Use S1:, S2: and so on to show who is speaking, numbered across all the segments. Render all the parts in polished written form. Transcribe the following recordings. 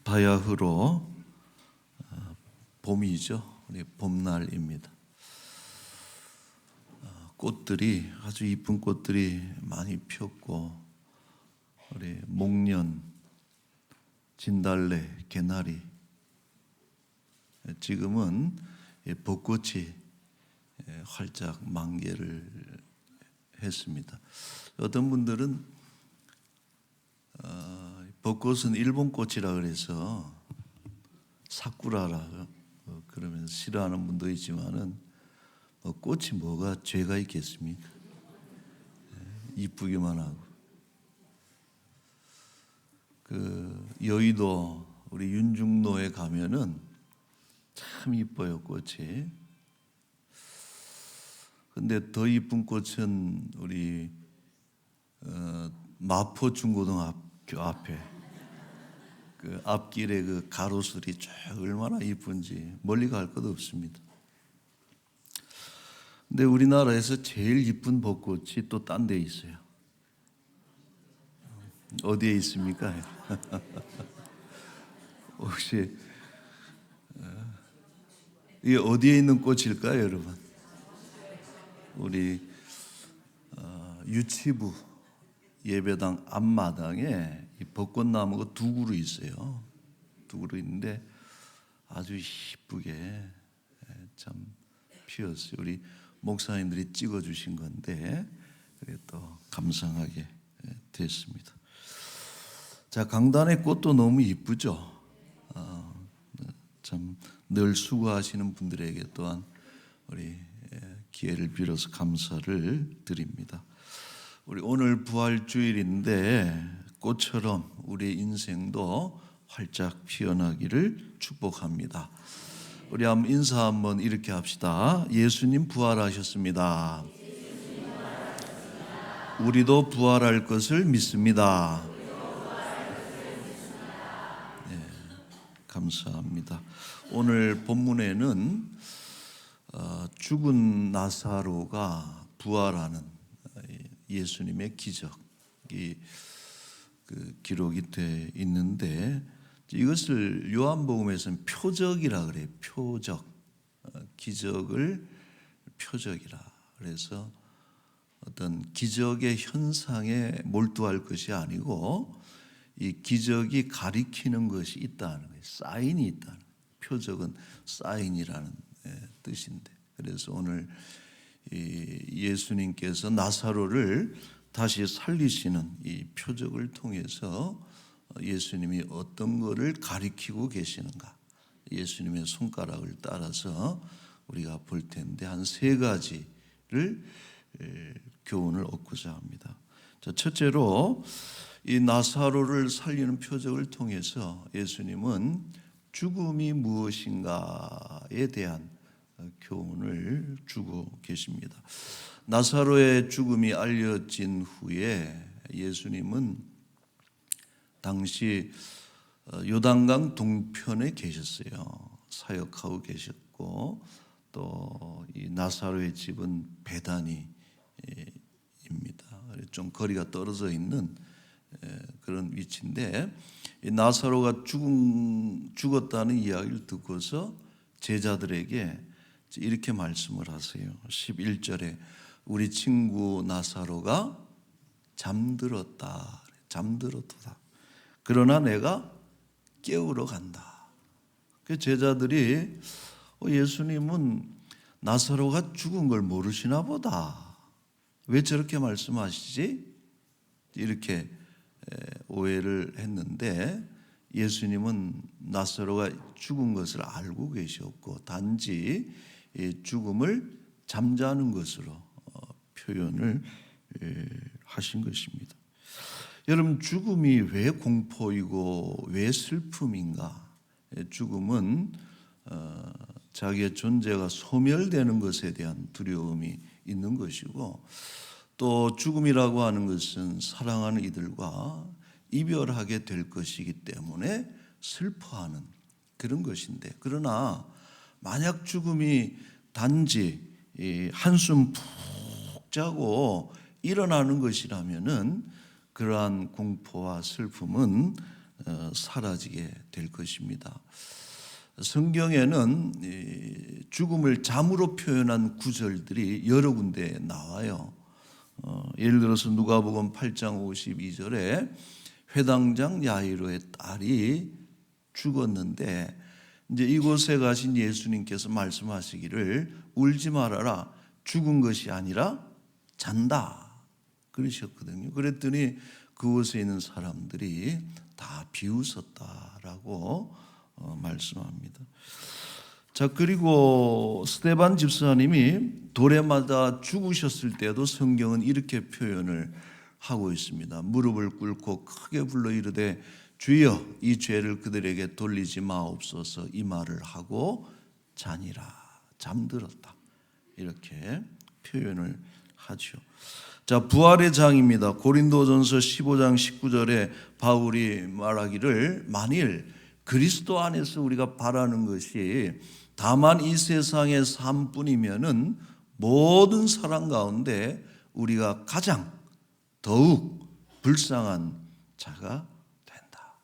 S1: 바야흐로 봄이죠. 우리 봄날입니다. 꽃들이 아주 이쁜 꽃들이 많이 폈고 우리 목련, 진달래, 개나리 지금은 벚꽃이 활짝 만개를 했습니다. 어떤 분들은 벚꽃은 일본 꽃이라 그래서 사쿠라라 그러면서 싫어하는 분도 있지만은 꽃이 뭐가 죄가 있겠습니까? 이쁘기만 하고. 그 여의도 우리 윤중로에 가면은 참 이뻐요, 꽃이. 근데 더 이쁜 꽃은 우리 마포 중고등학교 앞에 그 앞길에 그 가로수리 쫙 얼마나 이쁜지 멀리 갈 것도 없습니다. 근데 우리나라에서 제일 이쁜 벚꽃이 또 딴 데 있어요. 어디에 있습니까? 혹시 이게 어디에 있는 꽃일까요, 여러분? 우리 유치부 예배당 앞마당에 이 벚꽃나무가 두 그루 있어요. 두 그루 있는데 아주 이쁘게 참 피었어요. 우리 목사님들이 찍어주신 건데 그게 또 감상하게 됐습니다. 자, 강단의 꽃도 너무 이쁘죠. 참 늘 수고하시는 분들에게 또한 우리 기회를 빌어서 감사를 드립니다. 우리 오늘 부활주일인데 꽃처럼 우리 인생도 활짝 피어나기를 축복합니다. 우리 한번 인사 한번 이렇게 합시다. 예수님 부활하셨습니다. 우리도 부활할 것을 믿습니다. 네, 감사합니다. 오늘 본문에는 죽은 나사로가 부활하는 예수님의 기적이 기록이 돼 있는데 이것을 요한복음에서는 표적이라 그래요. 표적, 기적을 표적이라. 그래서 어떤 기적의 현상에 몰두할 것이 아니고 이 기적이 가리키는 것이 있다는 거예요. 사인이 있다는 거예요. 표적은 사인이라는 뜻인데, 그래서 오늘 예수님께서 나사로를 다시 살리시는 이 표적을 통해서 예수님이 어떤 것을 가리키고 계시는가, 예수님의 손가락을 따라서 우리가 볼 텐데 한 세 가지를 교훈을 얻고자 합니다. 자, 첫째로 이 나사로를 살리는 표적을 통해서 예수님은 죽음이 무엇인가에 대한 교훈을 주고 계십니다. 나사로의 죽음이 알려진 후에 예수님은 당시 요단강 동편에 계셨어요. 사역하고 계셨고 또 이 나사로의 집은 베다니입니다. 좀 거리가 떨어져 있는 그런 위치인데 이 나사로가 죽었다는 이야기를 듣고서 제자들에게 이렇게 말씀을 하세요. 11절에 우리 친구 나사로가 잠들었다. 그러나 내가 깨우러 간다. 그 제자들이 예수님은 나사로가 죽은 걸 모르시나 보다. 왜 저렇게 말씀하시지? 이렇게 오해를 했는데 예수님은 나사로가 죽은 것을 알고 계셨고 단지 죽음을 잠자는 것으로 표현을 하신 것입니다. 여러분, 죽음이 왜 공포이고 왜 슬픔인가? 죽음은 자기의 존재가 소멸되는 것에 대한 두려움이 있는 것이고 또 죽음이라고 하는 것은 사랑하는 이들과 이별하게 될 것이기 때문에 슬퍼하는 그런 것인데, 그러나 만약 죽음이 단지 한숨 푹 자고 일어나는 것이라면은 그러한 공포와 슬픔은 사라지게 될 것입니다. 성경에는 죽음을 잠으로 표현한 구절들이 여러 군데 나와요. 예를 들어서 누가복음 8장 52절에 회당장 야이로의 딸이 죽었는데 이제 이곳에 가신 예수님께서 말씀하시기를 울지 말아라, 죽은 것이 아니라 잔다 그러셨거든요. 그랬더니 그곳에 있는 사람들이 다 비웃었다라고 말씀합니다. 자, 그리고 스데반 집사님이 돌에 맞아 죽으셨을 때도 성경은 이렇게 표현을 하고 있습니다. 무릎을 꿇고 크게 불러 이르되 주여 이 죄를 그들에게 돌리지 마옵소서, 이 말을 하고 자니라, 잠들었다, 이렇게 표현을 하죠. 자, 부활의 장입니다. 고린도전서 15장 19절에 바울이 말하기를 만일 그리스도 안에서 우리가 바라는 것이 다만 이 세상의 삶뿐이면은 모든 사람 가운데 우리가 가장 더욱 불쌍한 자가 된다.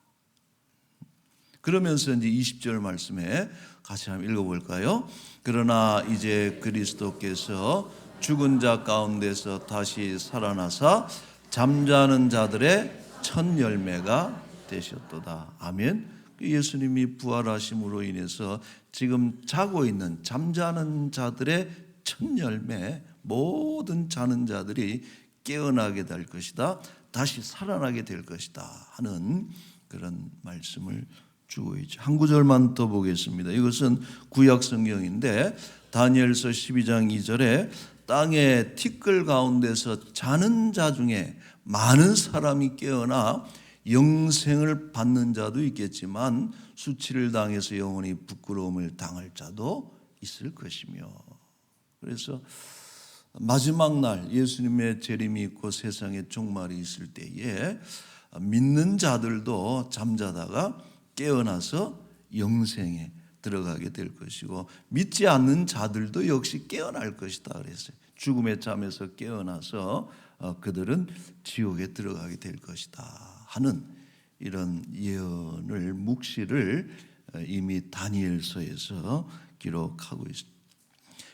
S1: 그러면서 이제 20절 말씀에 같이 한번 읽어볼까요? 그러나 이제 그리스도께서 죽은 자 가운데서 다시 살아나사 잠자는 자들의 첫 열매가 되셨도다. 아멘. 예수님이 부활하심으로 인해서 지금 자고 있는 잠자는 자들의 첫 열매, 모든 자는 자들이 깨어나게 될 것이다, 다시 살아나게 될 것이다 하는 그런 말씀을 주고 있죠. 한 구절만 더 보겠습니다. 이것은 구약 성경인데 다니엘서 12장 2절에 땅의 티끌 가운데서 자는 자 중에 많은 사람이 깨어나 영생을 받는 자도 있겠지만 수치를 당해서 영원히 부끄러움을 당할 자도 있을 것이며, 그래서 마지막 날 예수님의 재림이 있고 세상의 종말이 있을 때에 믿는 자들도 잠자다가 깨어나서 영생에 들어가게 될 것이고 믿지 않는 자들도 역시 깨어날 것이다 그랬어요. 죽음의 잠에서 깨어나서 그들은 지옥에 들어가게 될 것이다 하는 이런 예언을, 묵시를 이미 다니엘서에서 기록하고 있습니다.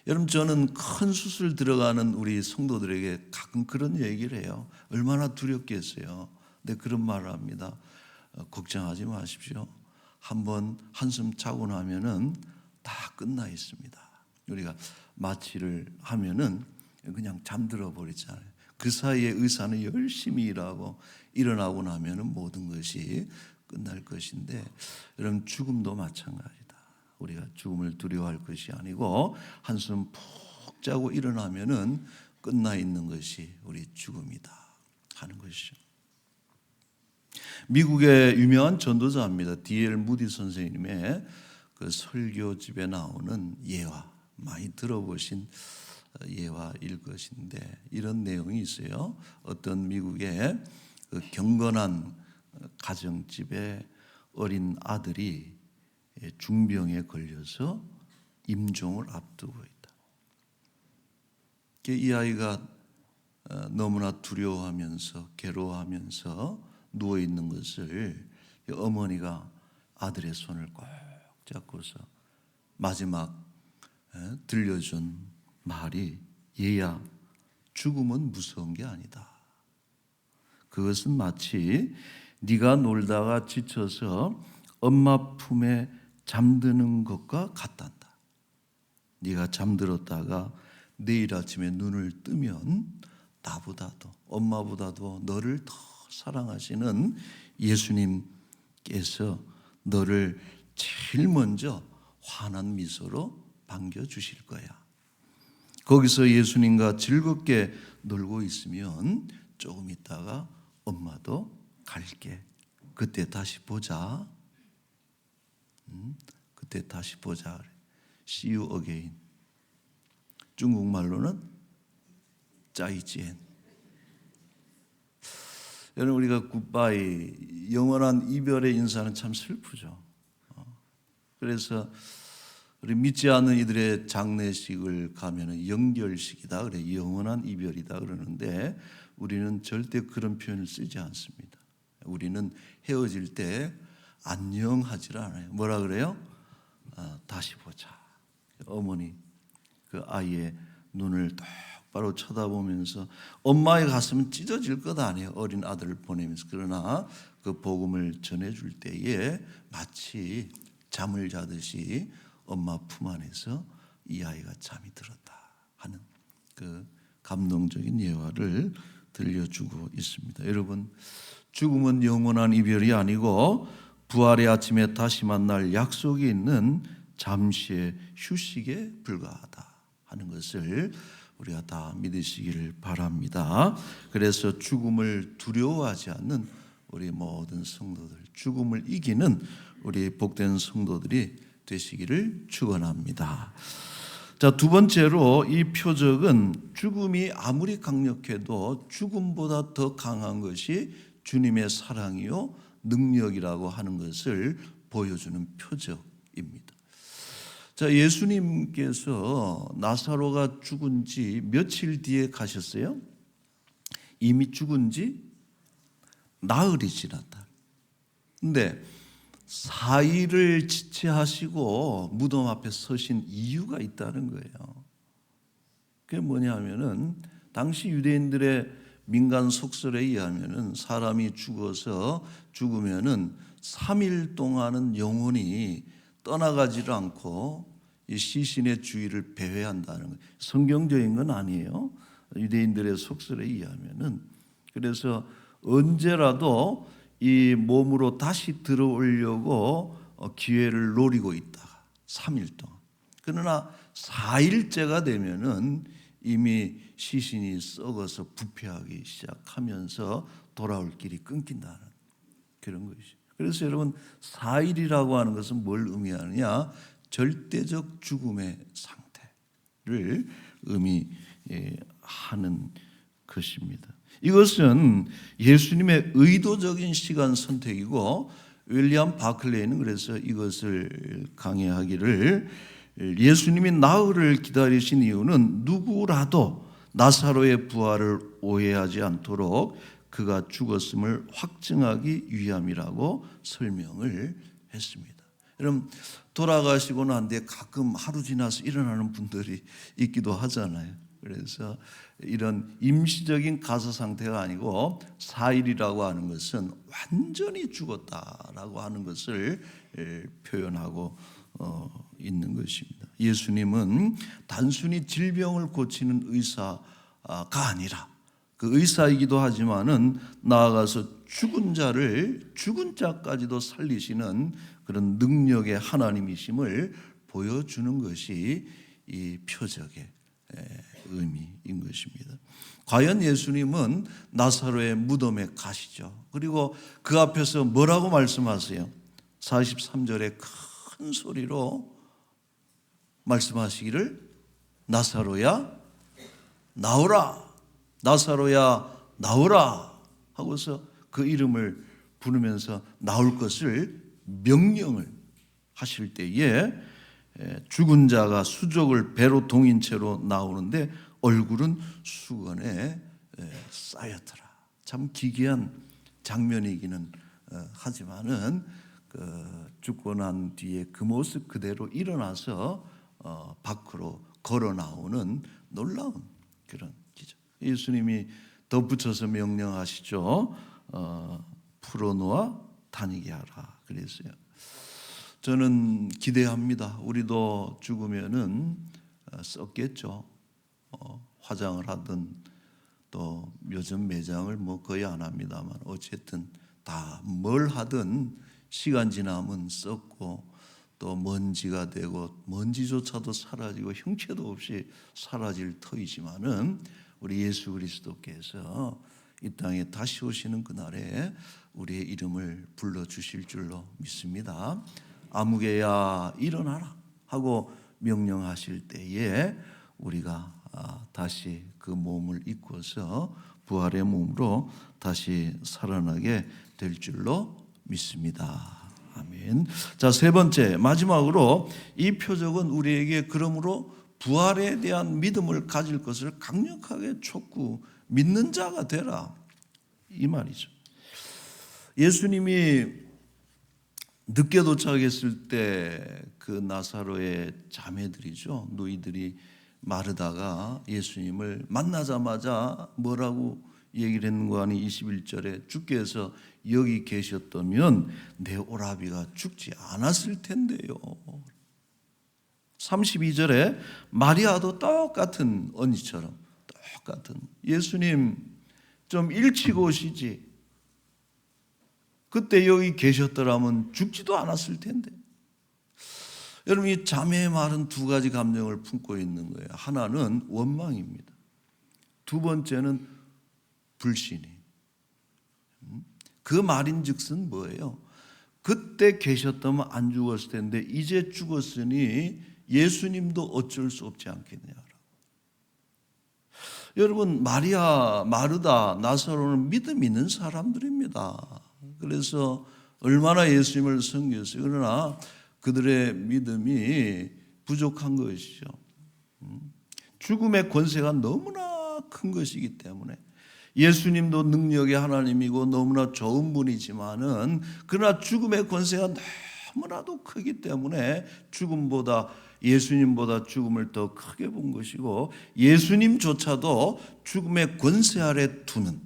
S1: 여러분, 저는 큰 수술 들어가는 우리 성도들에게 가끔 그런 얘기를 해요. 얼마나 두렵겠어요. 근데 그런 말을 합니다. 걱정하지 마십시오. 한번 한숨 자고 나면은 다 끝나 있습니다. 우리가 마취를 하면은 그냥 잠들어 버리잖아요. 그 사이에 의사는 열심히 일하고 일어나고 나면은 모든 것이 끝날 것인데, 여러분, 죽음도 마찬가지다. 우리가 죽음을 두려워할 것이 아니고 한숨 푹 자고 일어나면은 끝나 있는 것이 우리 죽음이다 하는 것이죠. 미국의 유명한 전도자입니다. D.L. 무디 선생님의 그 설교집에 나오는 예화, 많이 들어보신 예화일 것인데 이런 내용이 있어요. 어떤 미국의 그 경건한 가정집에 어린 아들이 중병에 걸려서 임종을 앞두고 있다. 이 아이가 너무나 두려워하면서 괴로워하면서 누워 있는 것을 어머니가 아들의 손을 꼭 잡고서 마지막 들려준 말이, 얘야, 죽음은 무서운 게 아니다. 그것은 마치 네가 놀다가 지쳐서 엄마 품에 잠드는 것과 같단다. 네가 잠들었다가 내일 아침에 눈을 뜨면 나보다도, 엄마보다도 너를 더 사랑하시는 예수님께서 너를 제일 먼저 환한 미소로 반겨주실 거야. 거기서 예수님과 즐겁게 놀고 있으면 조금 있다가 엄마도 갈게, 그때 다시 보자. 그때 다시 보자. See you again. 중국말로는 짜이지엔. 여러분, 우리가 굿바이, 영원한 이별의 인사는 참 슬프죠. 그래서 우리 믿지 않는 이들의 장례식을 가면은 영결식이다 그래, 영원한 이별이다 그러는데 우리는 절대 그런 표현을 쓰지 않습니다. 우리는 헤어질 때 안녕하지 않아요. 뭐라 그래요? 다시 보자. 어머니 그 아이의 눈을 똑바로 쳐다보면서 엄마의 가슴은 찢어질 것 아니에요. 어린 아들을 보내면서. 그러나 그 복음을 전해줄 때에 마치 잠을 자듯이 엄마 품 안에서 이 아이가 잠이 들었다 하는 그 감동적인 예화를 들려주고 있습니다. 여러분, 죽음은 영원한 이별이 아니고 부활의 아침에 다시 만날 약속이 있는 잠시의 휴식에 불과하다 하는 것을 우리가 다 믿으시기를 바랍니다. 그래서 죽음을 두려워하지 않는 우리 모든 성도들, 죽음을 이기는 우리 복된 성도들이 되시기를 축원합니다. 자, 두 번째로 이 표적은 죽음이 아무리 강력해도 죽음보다 더 강한 것이 주님의 사랑이요 능력이라고 하는 것을 보여주는 표적입니다. 자, 예수님께서 나사로가 죽은 지 며칠 뒤에 가셨어요? 이미 죽은 지 나흘이 지났다. 근데 4일을 지체하시고 무덤 앞에 서신 이유가 있다는 거예요. 그게 뭐냐면은 당시 유대인들의 민간 속설에 의하면은 사람이 죽어서 죽으면은 3일 동안은 영혼이 떠나가지를 않고 이 시신의 주위를 배회한다는 거예요. 성경적인 건 아니에요. 유대인들의 속설에 의하면은. 그래서 언제라도 이 몸으로 다시 들어오려고 기회를 노리고 있다가 3일 동안. 그러나 4일째가 되면은 이미 시신이 썩어서 부패하기 시작하면서 돌아올 길이 끊긴다는 그런 것이죠. 그래서 여러분 4일이라고 하는 것은 뭘 의미하느냐? 절대적 죽음의 상태를 의미하는 것입니다. 이것은 예수님의 의도적인 시간 선택이고 윌리엄 바클레이는 그래서 이것을 강해하기를 예수님이 나흘을 기다리신 이유는 누구라도 나사로의 부활을 오해하지 않도록 그가 죽었음을 확증하기 위함이라고 설명을 했습니다. 여러분, 돌아가시고 난 뒤에 가끔 하루 지나서 일어나는 분들이 있기도 하잖아요. 그래서 이런 임시적인 가사 상태가 아니고 4일이라고 하는 것은 완전히 죽었다라고 하는 것을 표현하고 있는 것입니다. 예수님은 단순히 질병을 고치는 의사가 아니라 그 의사이기도 하지만은 나아가서 죽은 자까지도 살리시는 그런 능력의 하나님이심을 보여주는 것이 이 표적의 의미인 것입니다. 과연 예수님은 나사로의 무덤에 가시죠. 그리고 그 앞에서 뭐라고 말씀하세요? 43절에 큰 소리로 말씀하시기를 나사로야 나오라, 나사로야 나오라 하고서 그 이름을 부르면서 나올 것을 명령을 하실 때에 죽은 자가 수족을 배로 동인 채로 나오는데 얼굴은 수건에 쌓였더라. 참 기괴한 장면이기는 하지만은 죽고 난 뒤에 그 모습 그대로 일어나서 밖으로 걸어 나오는 놀라운 그런 기적. 예수님이 덧붙여서 명령하시죠. 풀어놓아 다니게 하라 그랬어요. 저는 기대합니다. 우리도 죽으면은 썩겠죠. 화장을 하든 또 요즘 매장을 뭐 거의 안 합니다만 어쨌든 다 뭘 하든 시간 지나면 썩고 또 먼지가 되고 먼지조차도 사라지고 형체도 없이 사라질 터이지만은 우리 예수 그리스도께서 이 땅에 다시 오시는 그날에 우리의 이름을 불러주실 줄로 믿습니다. 아무개야 일어나라 하고 명령하실 때에 우리가 다시 그 몸을 입고서 부활의 몸으로 다시 살아나게 될 줄로 믿습니다. 아멘. 자, 세 번째 마지막으로 이 표적은 우리에게 그러므로 부활에 대한 믿음을 가질 것을 강력하게 촉구, 믿는 자가 되라 이 말이죠. 예수님이 늦게 도착했을 때 그 나사로의 자매들이죠. 노이들이 마르다가 예수님을 만나자마자 뭐라고 얘기를 했는가 하니 21절에 주께서 여기 계셨다면 내 오라비가 죽지 않았을 텐데요. 32절에 마리아도 똑같은 언니처럼 똑같은 예수님 좀 일찍 오시지. 그때 여기 계셨더라면 죽지도 않았을 텐데. 여러분 이 자매의 말은 두 가지 감정을 품고 있는 거예요. 하나는 원망입니다. 두 번째는 불신이. 그 말인즉슨 뭐예요? 그때 계셨다면 안 죽었을 텐데 이제 죽었으니 예수님도 어쩔 수 없지 않겠냐라고. 여러분 마리아, 마르다, 나사로는 믿음 있는 사람들입니다. 그래서 얼마나 예수님을 섬겼어요. 그러나 그들의 믿음이 부족한 것이죠. 죽음의 권세가 너무나 큰 것이기 때문에 예수님도 능력의 하나님이고 너무나 좋은 분이지만은 그러나 죽음의 권세가 너무나도 크기 때문에 죽음보다 예수님보다 죽음을 더 크게 본 것이고 예수님조차도 죽음의 권세 아래 두는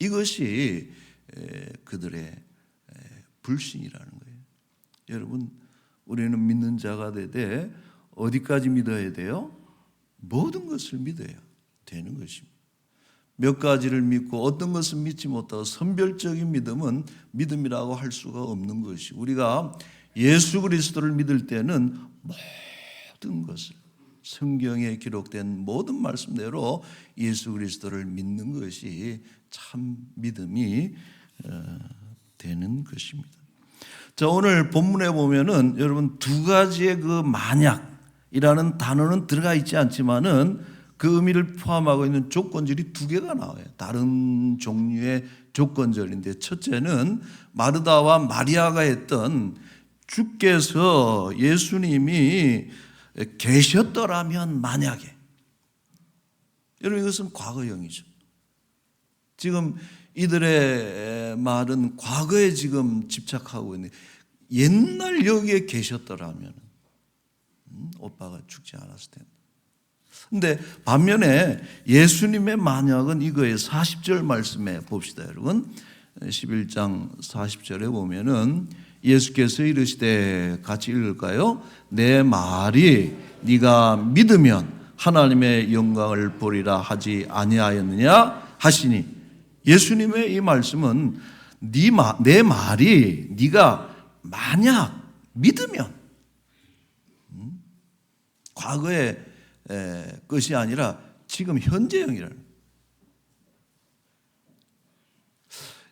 S1: 이것이 그들의 불신이라는 거예요. 여러분 우리는 믿는 자가 되되 어디까지 믿어야 돼요? 모든 것을 믿어야 되는 것입니다. 몇 가지를 믿고 어떤 것은 믿지 못하고 선별적인 믿음은 믿음이라고 할 수가 없는 것이 우리가 예수 그리스도를 믿을 때는 모든 것을 성경에 기록된 모든 말씀대로 예수 그리스도를 믿는 것이 참 믿음이 되는 것입니다. 자, 오늘 본문에 보면은 여러분 두 가지의 그 만약이라는 단어는 들어가 있지 않지만은 그 의미를 포함하고 있는 조건절이 두 개가 나와요. 다른 종류의 조건절인데 첫째는 마르다와 마리아가 했던 주께서 예수님이 계셨더라면 만약에. 여러분 이것은 과거형이죠. 지금 이들의 말은 과거에 지금 집착하고 있는 옛날 여기에 계셨더라면 오빠가 죽지 않았을 텐데. 근데 반면에 예수님의 만약은 이거에 40절 말씀에 봅시다 여러분. 11장 40절에 보면은 예수께서 이르시되 같이 읽을까요? 내 말이 네가 믿으면 하나님의 영광을 보리라 하지 아니하였느냐 하시니 예수님의 이 말씀은 내 말이 네가 만약 믿으면 과거의 것이 아니라 지금 현재형이라는.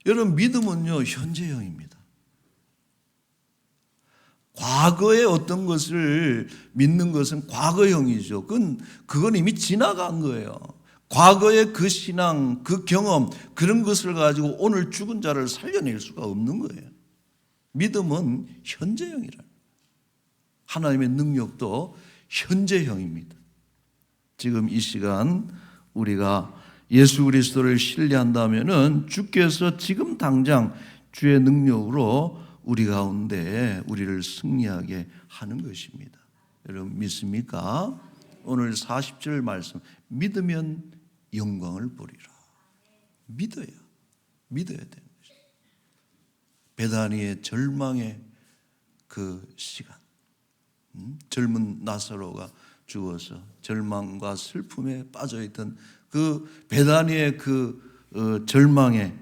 S1: 여러분 믿음은요 현재형입니다. 과거의 어떤 것을 믿는 것은 과거형이죠. 그건 이미 지나간 거예요. 과거의 그 신앙, 그 경험, 그런 것을 가지고 오늘 죽은 자를 살려낼 수가 없는 거예요. 믿음은 현재형이라. 하나님의 능력도 현재형입니다. 지금 이 시간 우리가 예수 그리스도를 신뢰한다면은 주께서 지금 당장 주의 능력으로 우리 가운데 우리를 승리하게 하는 것입니다. 여러분 믿습니까? 오늘 40절 말씀 믿으면 영광을 보리라. 믿어야 되는 것입니다. 베다니의 절망의 그 시간, 젊은 나사로가 죽어서 절망과 슬픔에 빠져있던 그 베다니의 그 절망의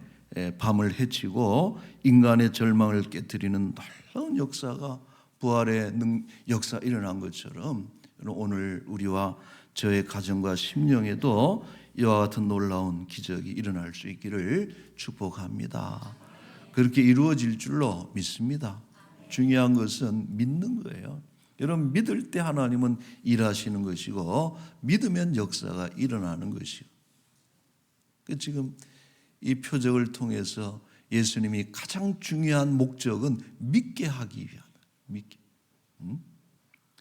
S1: 밤을 헤치고 인간의 절망을 깨뜨리는 놀라운 역사가 부활의 역사 일어난 것처럼 오늘 우리와 저의 가정과 심령에도 이와 같은 놀라운 기적이 일어날 수 있기를 축복합니다. 그렇게 이루어질 줄로 믿습니다. 중요한 것은 믿는 거예요. 여러분 믿을 때 하나님은 일하시는 것이고 믿으면 역사가 일어나는 것이요. 지금 이 표적을 통해서 예수님이 가장 중요한 목적은 믿게 하기 위한 믿게.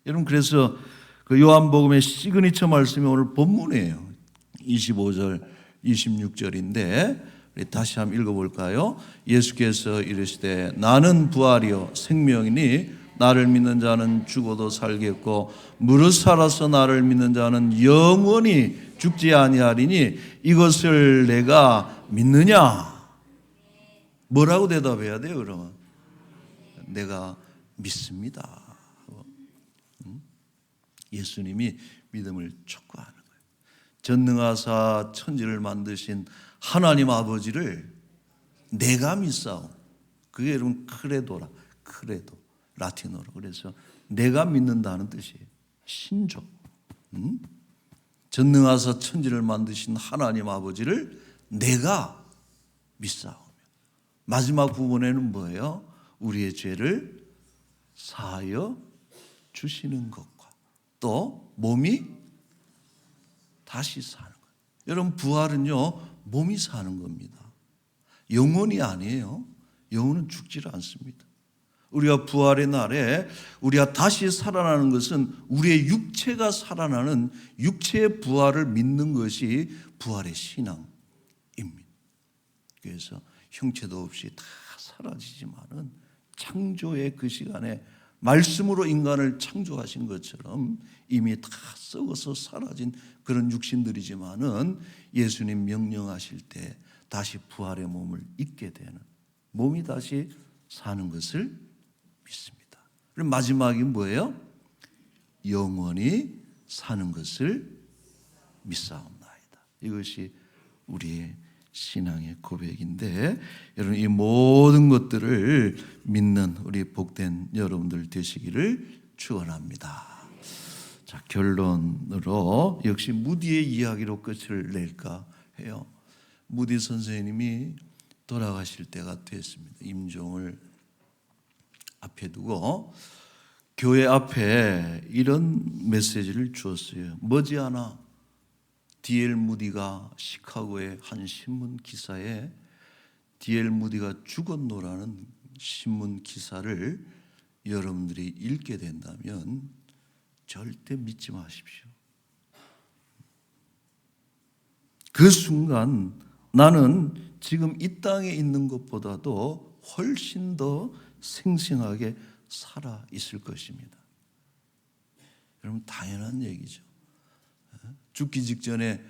S1: 여러분 그래서 그 요한복음의 시그니처 말씀이 오늘 본문이에요. 25절, 26절인데 우리 다시 한번 읽어볼까요? 예수께서 이르시되 나는 부활이요 생명이니 나를 믿는 자는 죽어도 살겠고 무릇 살아서 나를 믿는 자는 영원히 죽지 아니하리니 이것을 내가 믿느냐? 뭐라고 대답해야 돼요 그러면? 내가 믿습니다. 예수님이 믿음을 촉구하는 거예요. 전능하사 천지를 만드신 하나님 아버지를 내가 믿사오. 그게 여러분 크레도라. 크레도 라틴어로. 그래서 내가 믿는다는 뜻이에요. 신조. 전능하사 천지를 만드신 하나님 아버지를 내가 믿사오며. 마지막 부분에는 뭐예요? 우리의 죄를 사하여 주시는 것과 또 몸이 다시 사는 거예요. 여러분 부활은요 몸이 사는 겁니다. 영혼이 아니에요. 영혼은 죽지를 않습니다. 우리가 부활의 날에 우리가 다시 살아나는 것은 우리의 육체가 살아나는 육체의 부활을 믿는 것이 부활의 신앙입니다. 그래서 형체도 없이 다 사라지지만은 창조의 그 시간에 말씀으로 인간을 창조하신 것처럼 이미 다 썩어서 사라진 그런 육신들이지만은 예수님 명령하실 때 다시 부활의 몸을 입게 되는 몸이 다시 사는 것을 믿습니다. 그리고 마지막이 뭐예요? 영원히 사는 것을 믿사옵나이다. 이것이 우리의 신앙의 고백인데 여러분 이 모든 것들을 믿는 우리 복된 여러분들 되시기를 축원합니다. 자, 결론으로 역시 무디의 이야기로 끝을 낼까 해요. 무디 선생님이 돌아가실 때가 됐습니다. 임종을 앞에 두고 교회 앞에 이런 메시지를 주었어요. 머지않아 D.L. 무디가 시카고의 한 신문 기사에 D.L. 무디가 죽었노라는 신문 기사를 여러분들이 읽게 된다면 절대 믿지 마십시오. 그 순간 나는 지금 이 땅에 있는 것보다도 훨씬 더 생생하게 살아 있을 것입니다. 여러분 당연한 얘기죠. 죽기 직전에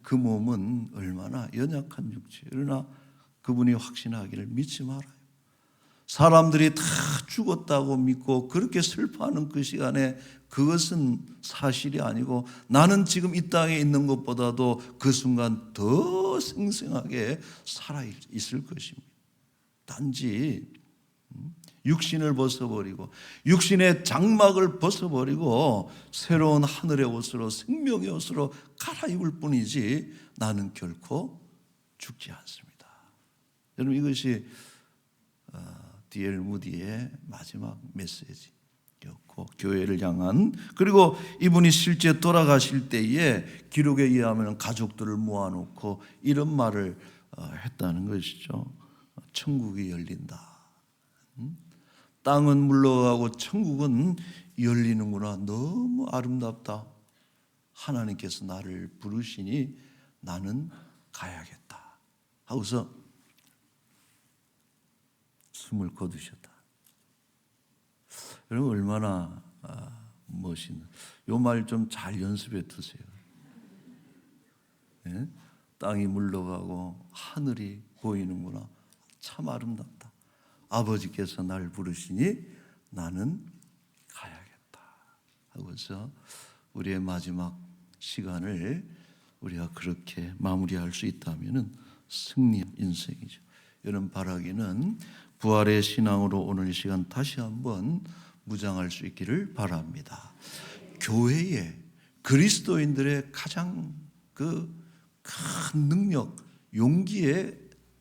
S1: 그 몸은 얼마나 연약한 육체. 그러나 그분이 확신하기를 믿지 말아요. 사람들이 다 죽었다고 믿고 그렇게 슬퍼하는 그 시간에 그것은 사실이 아니고 나는 지금 이 땅에 있는 것보다도 그 순간 더 생생하게 살아있을 것입니다. 단지 육신을 벗어버리고 육신의 장막을 벗어버리고 새로운 하늘의 옷으로 생명의 옷으로 갈아입을 뿐이지 나는 결코 죽지 않습니다. 여러분 이것이 D.L. 무디의 마지막 메시지였고 교회를 향한 그리고 이분이 실제 돌아가실 때에 기록에 의하면 가족들을 모아놓고 이런 말을 했다는 것이죠. 천국이 열린다. 땅은 물러가고 천국은 열리는구나. 너무 아름답다. 하나님께서 나를 부르시니 나는 가야겠다 하고서 숨을 거두셨다. 여러분 얼마나 멋있는 요 말 좀 잘 연습해 두세요. 네? 땅이 물러가고 하늘이 보이는구나. 참 아름답다. 아버지께서 날 부르시니 나는 가야겠다 하고서 우리의 마지막 시간을 우리가 그렇게 마무리할 수 있다면 승리 인생이죠. 여러분 바라기는 부활의 신앙으로 오늘 이 시간 다시 한번 무장할 수 있기를 바랍니다. 교회의 그리스도인들의 가장 그 큰 능력, 용기의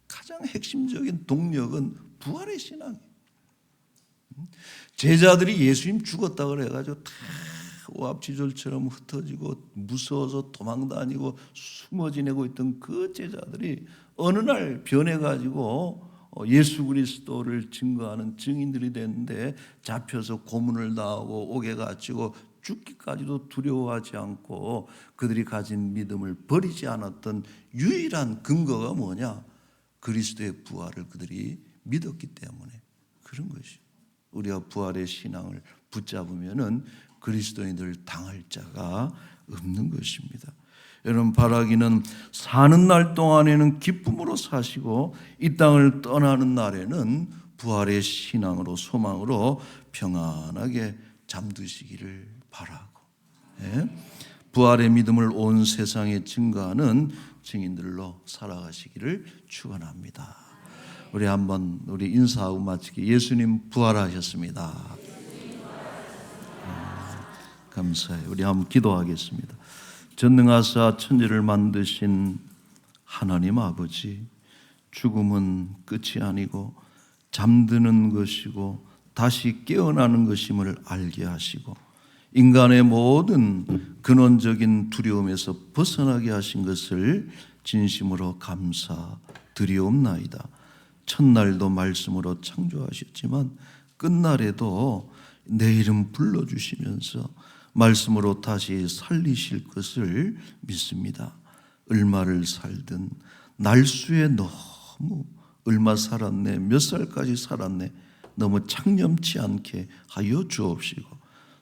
S1: 가장 핵심적인 동력은 부활의 신앙이에요. 제자들이 예수님 죽었다 그래가지고 다 오합지졸처럼 흩어지고 무서워서 도망다니고 숨어 지내고 있던 그 제자들이 어느 날 변해가지고 예수 그리스도를 증거하는 증인들이 됐는데 잡혀서 고문을 당하고 옥에 갇히고 죽기까지도 두려워하지 않고 그들이 가진 믿음을 버리지 않았던 유일한 근거가 뭐냐? 그리스도의 부활을 그들이 믿었기 때문에 그런 것이. 우리가 부활의 신앙을 붙잡으면은 그리스도인들 당할 자가 없는 것입니다. 여러분, 바라기는 사는 날 동안에는 기쁨으로 사시고 이 땅을 떠나는 날에는 부활의 신앙으로 소망으로 평안하게 잠드시기를 바라고, 부활의 믿음을 온 세상에 증거하는 증인들로 살아가시기를 축원합니다. 우리 한번 우리 인사하고 마치기. 예수님 부활하셨습니다. 감사해요. 우리 한번 기도하겠습니다. 전능하사 천지를 만드신 하나님 아버지, 죽음은 끝이 아니고 잠드는 것이고 다시 깨어나는 것임을 알게 하시고 인간의 모든 근원적인 두려움에서 벗어나게 하신 것을 진심으로 감사드리옵나이다. 첫날도 말씀으로 창조하셨지만 끝날에도 내 이름 불러주시면서 말씀으로 다시 살리실 것을 믿습니다. 얼마를 살든 날수에 너무 얼마 살았네, 몇 살까지 살았네, 너무 창념치 않게 하여 주옵시고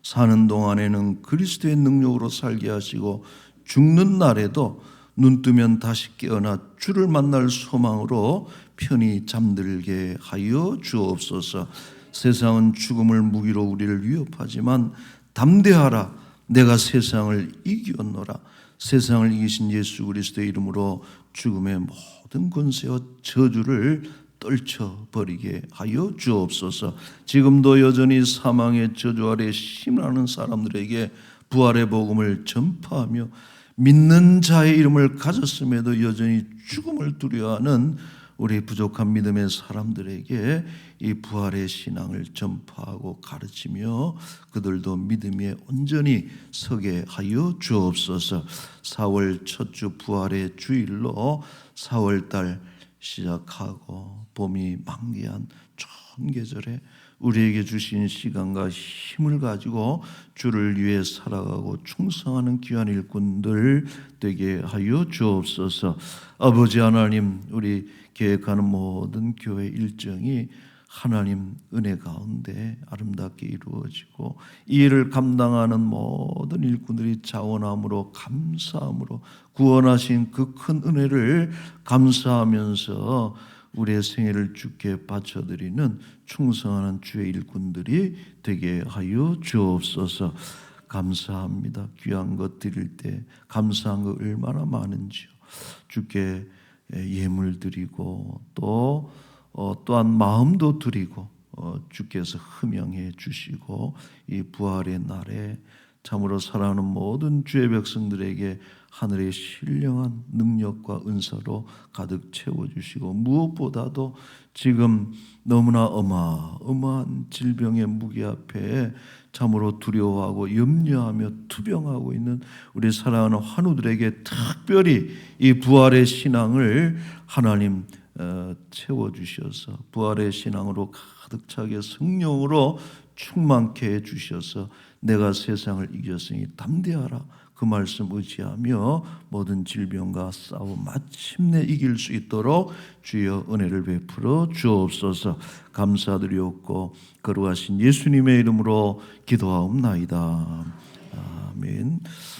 S1: 사는 동안에는 그리스도의 능력으로 살게 하시고 죽는 날에도 눈 뜨면 다시 깨어나 주를 만날 소망으로 편히 잠들게 하여 주옵소서. 세상은 죽음을 무기로 우리를 위협하지만 담대하라, 내가 세상을 이겼노라. 세상을 이기신 예수 그리스도의 이름으로 죽음의 모든 권세와 저주를 떨쳐버리게 하여 주옵소서. 지금도 여전히 사망의 저주 아래 심란한 사람들에게 부활의 복음을 전파하며 믿는 자의 이름을 가졌음에도 여전히 죽음을 두려워하는 우리 부족한 믿음의 사람들에게 이 부활의 신앙을 전파하고 가르치며 그들도 믿음에 온전히 서게 하여 주옵소서. 4월 첫 주 부활의 주일로 4월달 시작하고 봄이 만개한 좋은 계절에 우리에게 주신 시간과 힘을 가지고 주를 위해 살아가고 충성하는 귀한 일꾼들 되게 하여 주옵소서. 아버지 하나님, 우리 계획하는 모든 교회 일정이 하나님 은혜 가운데 아름답게 이루어지고 이 일을 감당하는 모든 일꾼들이 자원함으로 감사함으로 구원하신 그 큰 은혜를 감사하면서 우리의 생애를 주께 바쳐드리는 충성하는 주의 일꾼들이 되게 하여 주옵소서. 감사합니다. 귀한 것 드릴 때 감사한 거 얼마나 많은지요. 주께 예물 드리고 또한 마음도 드리고 주께서 흠양해 주시고 이 부활의 날에 참으로 사랑하는 모든 주의 백성들에게 하늘의 신령한 능력과 은사로 가득 채워주시고 무엇보다도 지금 너무나 어마어마한 질병의 무게 앞에 참으로 두려워하고 염려하며 투병하고 있는 우리 사랑하는 환우들에게 특별히 이 부활의 신앙을 하나님 채워주셔서 부활의 신앙으로 가득 차게 성령으로 충만케 해주셔서 내가 세상을 이겼으니 담대하라 그 말씀 의지하며 모든 질병과 싸워 마침내 이길 수 있도록 주여 은혜를 베풀어 주옵소서. 감사드리옵고 거룩하신 예수님의 이름으로 기도하옵나이다. 아멘.